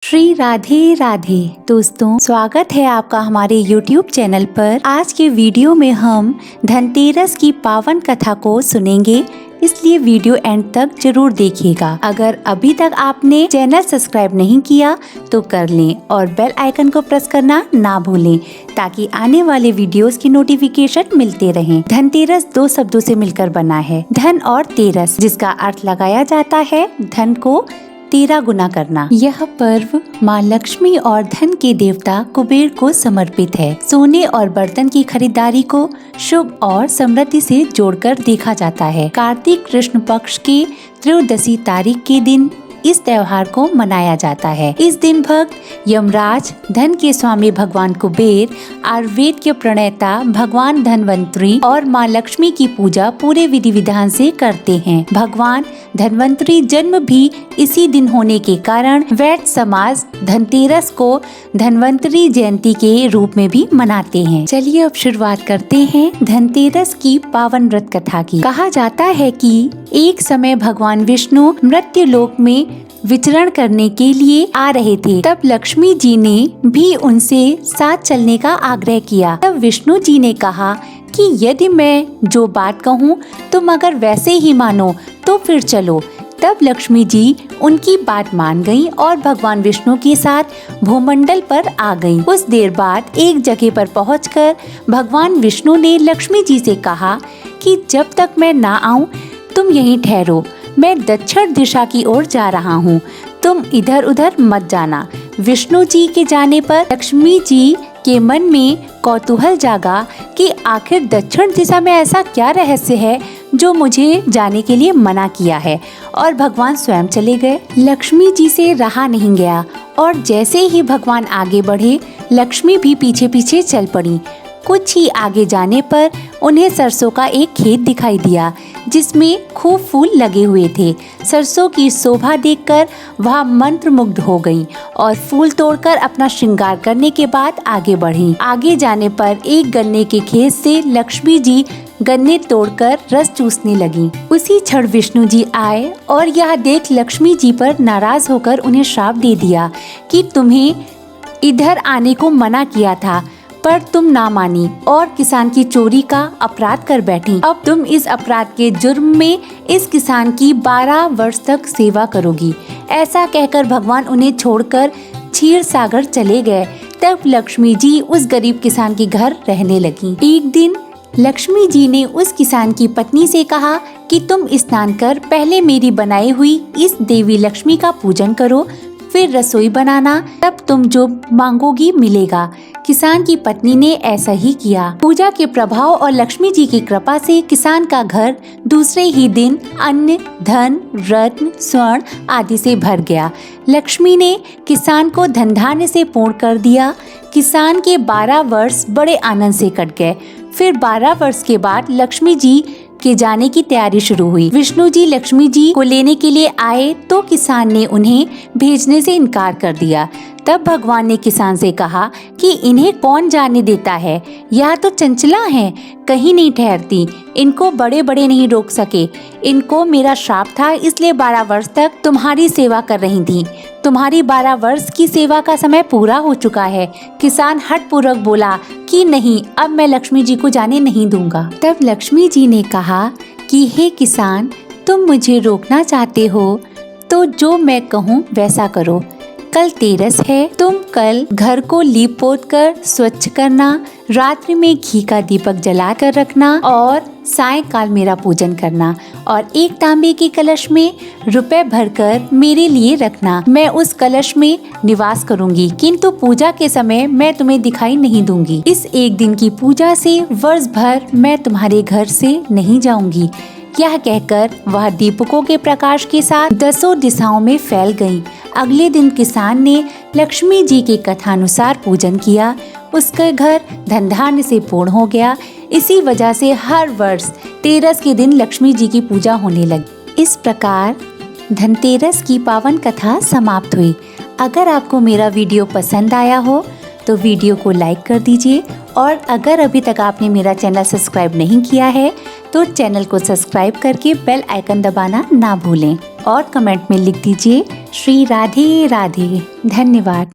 श्री राधे राधे। दोस्तों, स्वागत है आपका हमारे YouTube चैनल पर। आज के वीडियो में हम धनतेरस की पावन कथा को सुनेंगे, इसलिए वीडियो एंड तक जरूर देखिएगा। अगर अभी तक आपने चैनल सब्सक्राइब नहीं किया तो कर लें और बेल आइकन को प्रेस करना ना भूलें ताकि आने वाले वीडियोस की नोटिफिकेशन मिलते रहें। धनतेरस दो शब्दों से मिलकर बना है, धन और तेरस, जिसका अर्थ लगाया जाता है धन को 13 गुना करना। यह पर्व माँ लक्ष्मी और धन के देवता कुबेर को समर्पित है। सोने और बर्तन की खरीदारी को शुभ और समृद्धि से जोड़कर देखा जाता है। कार्तिक कृष्ण पक्ष की त्रयोदशी तारीख के दिन इस त्योहार को मनाया जाता है। इस दिन भक्त यमराज, धन के स्वामी भगवान कुबेर, आयुर्वेद के प्रणेता भगवान धनवंतरी और माँ लक्ष्मी की पूजा पूरे विधि विधान से करते हैं। भगवान धनवंतरी जन्म भी इसी दिन होने के कारण वैश्य समाज धनतेरस को धनवंतरी जयंती के रूप में भी मनाते हैं। चलिए अब शुरुआत करते हैं धनतेरस की पावन व्रत कथा की। कहा जाता है कि एक समय भगवान विष्णु मृत्यु लोक में विचरण करने के लिए आ रहे थे। तब लक्ष्मी जी ने भी उनसे साथ चलने का आग्रह किया। तब विष्णु जी ने कहा कि यदि मैं जो बात कहूँ तुम अगर वैसे ही मानो तो फिर चलो। तब लक्ष्मी जी उनकी बात मान गईं और भगवान विष्णु के साथ भूमंडल पर आ गईं। कुछ देर बाद एक जगह पर पहुंचकर भगवान विष्णु ने लक्ष्मी जी से कहा कि जब तक मैं ना आऊं तुम यहीं ठहरो, मैं दक्षिण दिशा की ओर जा रहा हूँ, तुम इधर उधर मत जाना। विष्णु जी के जाने पर लक्ष्मी जी के मन में कौतूहल जागा कि आखिर दक्षिण दिशा में ऐसा क्या रहस्य है जो मुझे जाने के लिए मना किया है, और भगवान स्वयं चले गए। लक्ष्मी जी से रहा नहीं गया और जैसे ही भगवान आगे बढ़े लक्ष्मी भी पीछे पीछे चल पड़ी। कुछ ही आगे जाने पर उन्हें सरसों का एक खेत दिखाई दिया जिसमें खूब फूल लगे हुए थे। सरसों की शोभा देखकर वह मंत्रमुग्ध हो गईं और फूल तोड़कर अपना श्रृंगार करने के बाद आगे बढ़ीं। आगे जाने पर एक गन्ने के खेत से लक्ष्मी जी गन्ने तोड़कर रस चूसने लगीं। उसी क्षण विष्णु जी आए और यह देख लक्ष्मी जी पर नाराज होकर उन्हें श्राप दे दिया कि तुम्हें इधर आने को मना किया था पर तुम ना मानी और किसान की चोरी का अपराध कर बैठी। अब तुम इस अपराध के जुर्म में इस किसान की 12 वर्ष तक सेवा करोगी। ऐसा कहकर भगवान उन्हें छोड़कर क्षीर सागर चले गए। तब लक्ष्मी जी उस गरीब किसान के घर रहने लगी। एक दिन लक्ष्मी जी ने उस किसान की पत्नी से कहा कि तुम स्नान कर पहले मेरी बनाई हुई इस देवी लक्ष्मी का पूजन करो, फिर रसोई बनाना, तब तुम जो मांगोगी मिलेगा। किसान की पत्नी ने ऐसा ही किया। पूजा के प्रभाव और लक्ष्मी जी की कृपा से किसान का घर दूसरे ही दिन अन्न, धन, रत्न, स्वर्ण आदि से भर गया। लक्ष्मी ने किसान को धन धान्य से पूर्ण कर दिया। किसान के 12 वर्ष बड़े आनंद से कट गए। फिर 12 वर्ष के बाद लक्ष्मी जी के जाने की तैयारी शुरू हुई। विष्णु जी लक्ष्मी जी को लेने के लिए आए तो किसान ने उन्हें भेजने से इनकार कर दिया। तब भगवान ने किसान से कहा कि इन्हें कौन जाने देता है, यह तो चंचला हैं, कहीं नहीं ठहरती, इनको बड़े बड़े नहीं रोक सके। इनको मेरा श्राप था इसलिए 12 वर्ष तक तुम्हारी सेवा कर रही थी। तुम्हारी 12 वर्ष की सेवा का समय पूरा हो चुका है। किसान हठपूर्वक बोला कि नहीं, अब मैं लक्ष्मी जी को जाने नहीं दूंगा। तब लक्ष्मी जी ने कहा कि हे किसान, तुम मुझे रोकना चाहते हो तो जो मैं कहूँ वैसा करो। कल तेरस है, तुम कल घर को लीप पोत कर स्वच्छ करना, रात्रि में घी का दीपक जला कर रखना और सायंकाल मेरा पूजन करना और एक तांबे के कलश में रुपए भरकर मेरे लिए रखना। मैं उस कलश में निवास करूंगी, किंतु पूजा के समय मैं तुम्हें दिखाई नहीं दूंगी। इस एक दिन की पूजा से वर्ष भर मैं तुम्हारे घर से नहीं जाऊंगी। यह कहकर वह दीपकों के प्रकाश के साथ 10 दिशाओं में फैल गईं। अगले दिन किसान ने लक्ष्मी जी की कथानुसार पूजन किया। उसका घर धन धान्य से पूर्ण हो गया। इसी वजह से हर वर्ष तेरस के दिन लक्ष्मी जी की पूजा होने लगी। इस प्रकार धनतेरस की पावन कथा समाप्त हुई। अगर आपको मेरा वीडियो पसंद आया हो तो वीडियो को लाइक कर दीजिए और अगर अभी तक आपने मेरा चैनल सब्सक्राइब नहीं किया है तो चैनल को सब्सक्राइब करके बेल आइकन दबाना ना भूलें और कमेंट में लिख दीजिए श्री राधे राधे। धन्यवाद।